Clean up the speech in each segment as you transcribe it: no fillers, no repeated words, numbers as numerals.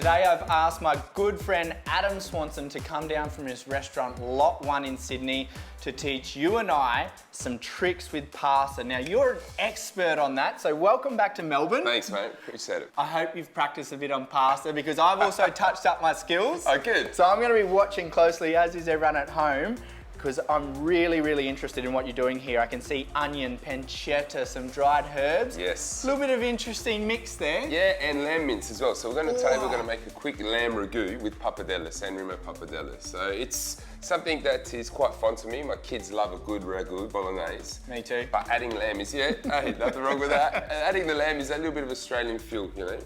Today I've asked my good friend Adam Swanson to come down from his restaurant Lot 1 in Sydney to teach you and I some tricks with pasta. Now you're an expert on that, so welcome back to Melbourne. Thanks, mate. Appreciate it. I hope you've practiced a bit on pasta because I've also touched up my skills. Oh, good. So I'm going to be watching closely, as is everyone at home, because I'm really interested in what you're doing here. I can see onion, pancetta, some dried herbs. Yes. A little bit of interesting mix there. Yeah, and lamb mince as well. So we're going to make a quick lamb ragu with pappardelle, San Remo pappardelle. So it's something that is quite fun to me. My kids love a good ragu, bolognese. Me too. But adding lamb is, hey, nothing wrong with that. And adding the lamb is a little bit of Australian feel, you know,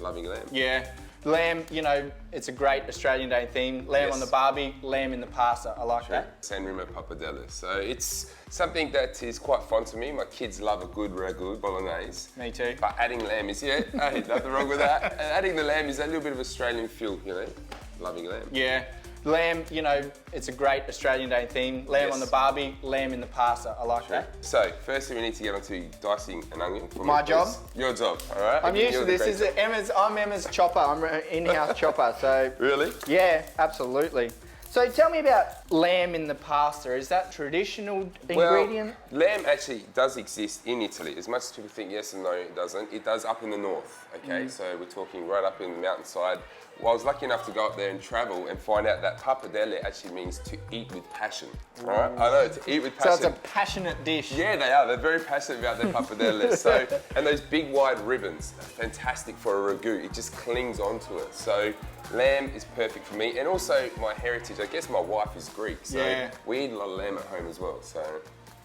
loving lamb. Yeah. Lamb, you know, it's a great Australian Day theme. Lamb on the barbie, lamb in the pasta. I like that. San Remo pappardelle. So it's something that is quite fun to me. My kids love a good ragu, bolognese. Me too. But adding lamb is, hey, nothing wrong with that. And adding the lamb is a little bit of Australian feel, you know, loving lamb. Yeah. Lamb, you know, it's a great Australian Day theme. Lamb on the barbie, lamb in the pasta. I like that. So, firstly we need to get onto dicing an onion. My job? Your job, all right? I'm used to this. I'm Emma's chopper. I'm an in-house chopper, so... Really? Yeah, absolutely. So tell me about lamb in the pasta. Is that traditional ingredient? Well, lamb actually does exist in Italy. As much as people think yes and no, it doesn't. It does up in the north, okay? So we're talking right up in the mountainside. Well, I was lucky enough to go up there and travel and find out that pappardelle actually means to eat with passion, all right? I know, to eat with passion. So it's a passionate dish. Yeah, they are. They're very passionate about their pappardelle. So, and those big wide ribbons are fantastic for a ragu. It just clings onto it. So lamb is perfect for me. And also my heritage, I guess my wife is Greek. So we eat a lot of lamb at home as well. So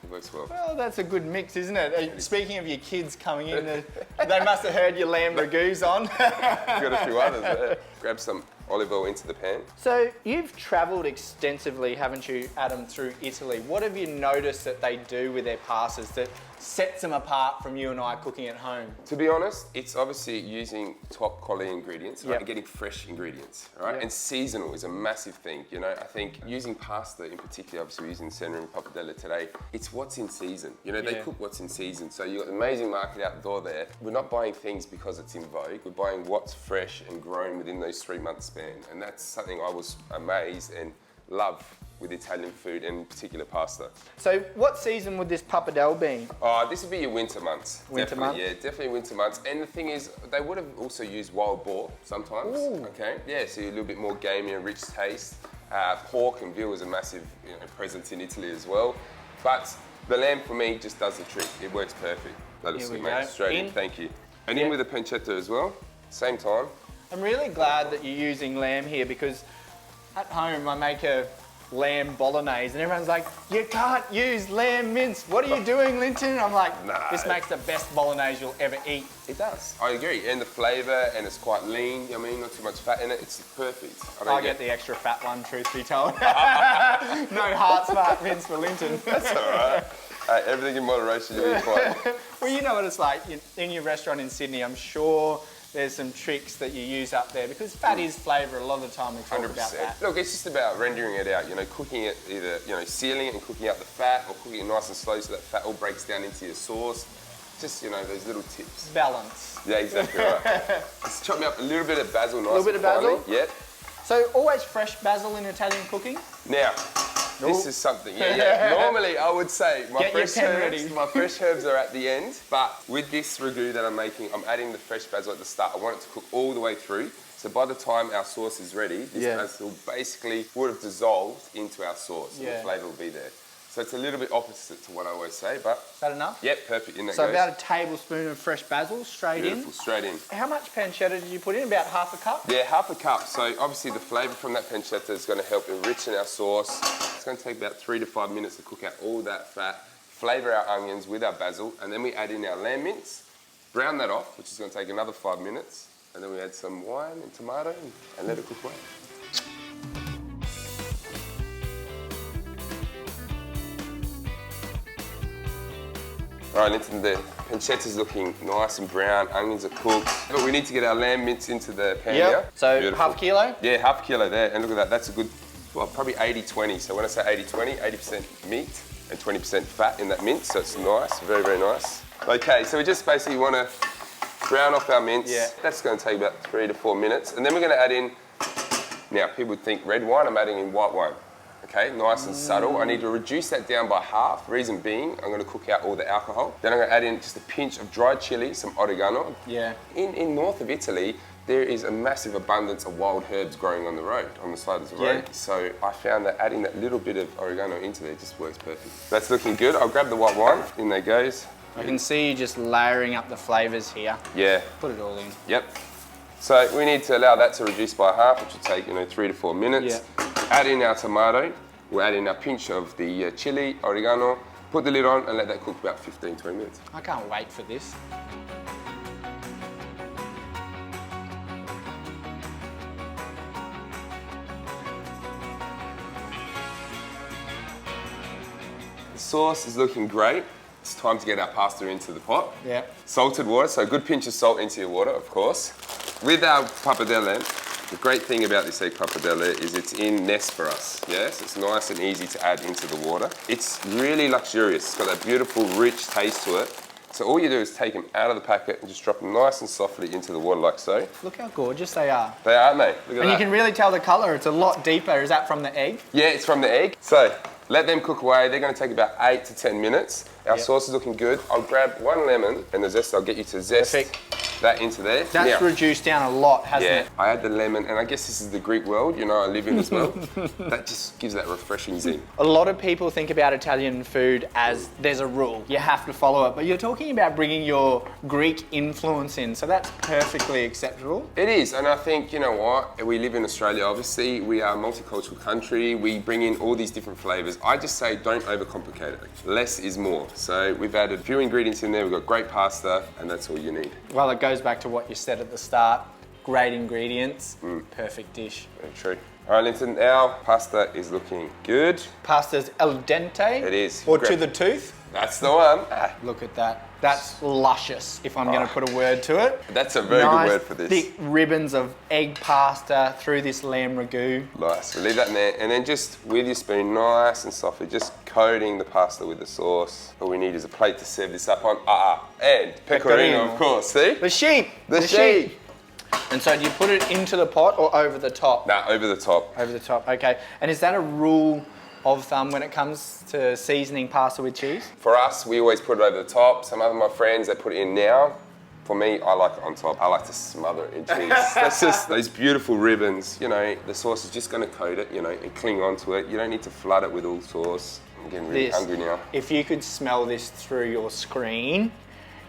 it works well. Well, that's a good mix, isn't it? Speaking of your kids coming in, they must have heard your lamb ragu's on. Got a few others there. Grab some olive oil into the pan. So you've travelled extensively, haven't you, Adam, through Italy. What have you noticed that they do with their pastas that sets them apart from you and I cooking at home? To be honest, it's obviously using top quality ingredients, right? And getting fresh ingredients, right? And seasonal is a massive thing, you know. I think using pasta in particular, obviously we're using San Remo pappardelle today, it's what's in season. You know, they cook what's in season. So you've got an amazing market out the door there. We're not buying things because it's in vogue. We're buying what's fresh and grown within those 3-month span. And that's something I was amazed and love with Italian food and in particular pasta. So what season would this pappardelle be? Oh, this would be your winter months. Winter months? Yeah, definitely winter months. And the thing is, they would have also used wild boar sometimes. Ooh. Okay, yeah, so a little bit more gamey and rich taste. Pork and veal is a massive presence in Italy as well. But the lamb for me just does the trick. It works perfect. That looks good, mate. Straight in, thank you. And in with the pancetta as well, same time. I'm really glad that you're using lamb here because at home I make a lamb bolognese and everyone's like, you can't use lamb mince. What are you doing, Lynton? I'm like, this makes the best bolognese you'll ever eat. It does. I agree. And the flavour, and it's quite lean. I mean, not too much fat in it. It's perfect. I get the extra fat one, truth be told. No heart smart mince for Lynton. That's all right. Everything in moderation, you'll be fine. Well, you know what it's like in your restaurant in Sydney. I'm sure there's some tricks that you use up there because fat is flavour. A lot of the time we talk 100%. about that. Look, it's just about rendering it out, you know, cooking it, either, you know, sealing it and cooking out the fat or cooking it nice and slow so that fat all breaks down into your sauce. Just, you know, those little tips. Balance. Yeah, exactly right. Just chop me up a little bit of basil nice and finely. A little bit of basil? Yep. So always fresh basil in Italian cooking? Now, this is something, Normally, I would say my fresh herbs are at the end, but with this ragu that I'm making, I'm adding the fresh basil at the start. I want it to cook all the way through. So by the time our sauce is ready, this basil basically would have dissolved into our sauce and the flavour will be there. So it's a little bit opposite to what I always say, but... Is that enough? Yep, perfect. In that so goes. About a tablespoon of fresh basil straight in? Beautiful, straight in. How much pancetta did you put in? About half a cup? Yeah, half a cup. So obviously the flavour from that pancetta is going to help enrichen our sauce. It's going to take about 3 to 5 minutes to cook out all that fat, flavour our onions with our basil, and then we add in our lamb mince, brown that off, which is going to take another 5 minutes, and then we add some wine and tomato and let it cook away. All right, Lynton, the pancetta's looking nice and brown, onions are cooked. But we need to get our lamb mince into the pan here. So beautiful. half a kilo? Yeah, half a kilo there. And look at that, that's a good, well, probably 80-20. So when I say 80-20, 80% meat and 20% fat in that mince. So it's nice, very, very nice. Okay, so we just basically want to brown off our mince. Yeah. That's going to take about 3 to 4 minutes. And then we're going to add in, now people would think red wine, I'm adding in white wine. Okay, nice and subtle. I need to reduce that down by half. Reason being, I'm going to cook out all the alcohol. Then I'm going to add in just a pinch of dried chili, some oregano. Yeah. In north of Italy, there is a massive abundance of wild herbs growing on the road, on the side of the road. So I found that adding that little bit of oregano into there just works perfect. That's looking good. I'll grab the white wine. In there goes. I can see you just layering up the flavours here. Yeah. Put it all in. Yep. So we need to allow that to reduce by half, which will take 3 to 4 minutes. Yeah. Add in our tomato. We'll add in a pinch of the chili, oregano. Put the lid on and let that cook about 15, 20 minutes. I can't wait for this. The sauce is looking great. It's time to get our pasta into the pot. Yeah. Salted water, so a good pinch of salt into your water, of course. With our pappardelle, the great thing about this egg pappardelle is it's in nest for us, yes? It's nice and easy to add into the water. It's really luxurious. It's got that beautiful, rich taste to it. So all you do is take them out of the packet and just drop them nice and softly into the water like so. Look how gorgeous they are. They are, mate. Look at And that. you can really tell the colour. It's a lot deeper. Is that from the egg? Yeah, it's from the egg. So let them cook away. They're going to take about 8 to 10 minutes. Our sauce is looking good. I'll grab 1 lemon and the zest. I'll get you to zest that into there. That's reduced down a lot, hasn't it? I add the lemon, and I guess this is the Greek world, I live in as well. That just gives that refreshing zing. A lot of people think about Italian food as there's a rule, you have to follow it, but you're talking about bringing your Greek influence in, so that's perfectly acceptable. It is, and I think, you know what, we live in Australia, obviously, we are a multicultural country, we bring in all these different flavours. I just say don't overcomplicate it. Less is more. So we've added a few ingredients in there, we've got great pasta, and that's all you need. Well, it goes back to what you said at the start. Great ingredients, perfect dish. Very true. All right, Lynton, our pasta is looking good. Pasta's al dente. It is. Or to the tooth. That's the one. Look at that. That's luscious, if I'm going to put a word to it. That's a very good word for this. Thick ribbons of egg pasta through this lamb ragu. Nice. We'll leave that in there. And then just with your spoon, nice and softly, just coating the pasta with the sauce. All we need is a plate to serve this up on. And pecorino, of course. See? The sheep. The sheep. And so do you put it into the pot or over the top? Nah, over the top. Over the top, okay. And is that a rule of thumb when it comes to seasoning pasta with cheese? For us, we always put it over the top. Some of my friends, they put it in now. For me, I like it on top. I like to smother it in cheese. That's just those beautiful ribbons. The sauce is just going to coat it, and cling onto it. You don't need to flood it with all sauce. I'm getting really hungry now. If you could smell this through your screen,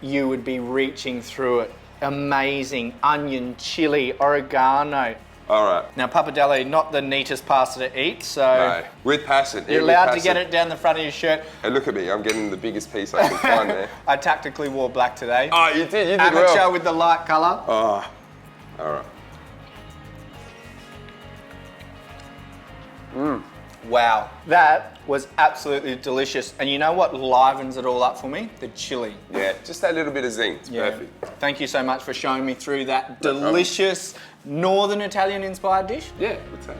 you would be reaching through it. Amazing onion, chili, oregano. All right. Now, pappardelle, not the neatest pasta to eat, so... No, with passion. You're allowed to get it down the front of your shirt. Hey, look at me. I'm getting the biggest piece I can find there. I tactically wore black today. Oh, you did. You did Amateur well. with the light colour. Oh, all right. Wow, that was absolutely delicious. And you know what livens it all up for me? The chili. Yeah, just that little bit of zing. It's perfect. Thank you so much for showing me through that delicious Northern Italian inspired dish. Yeah, good take.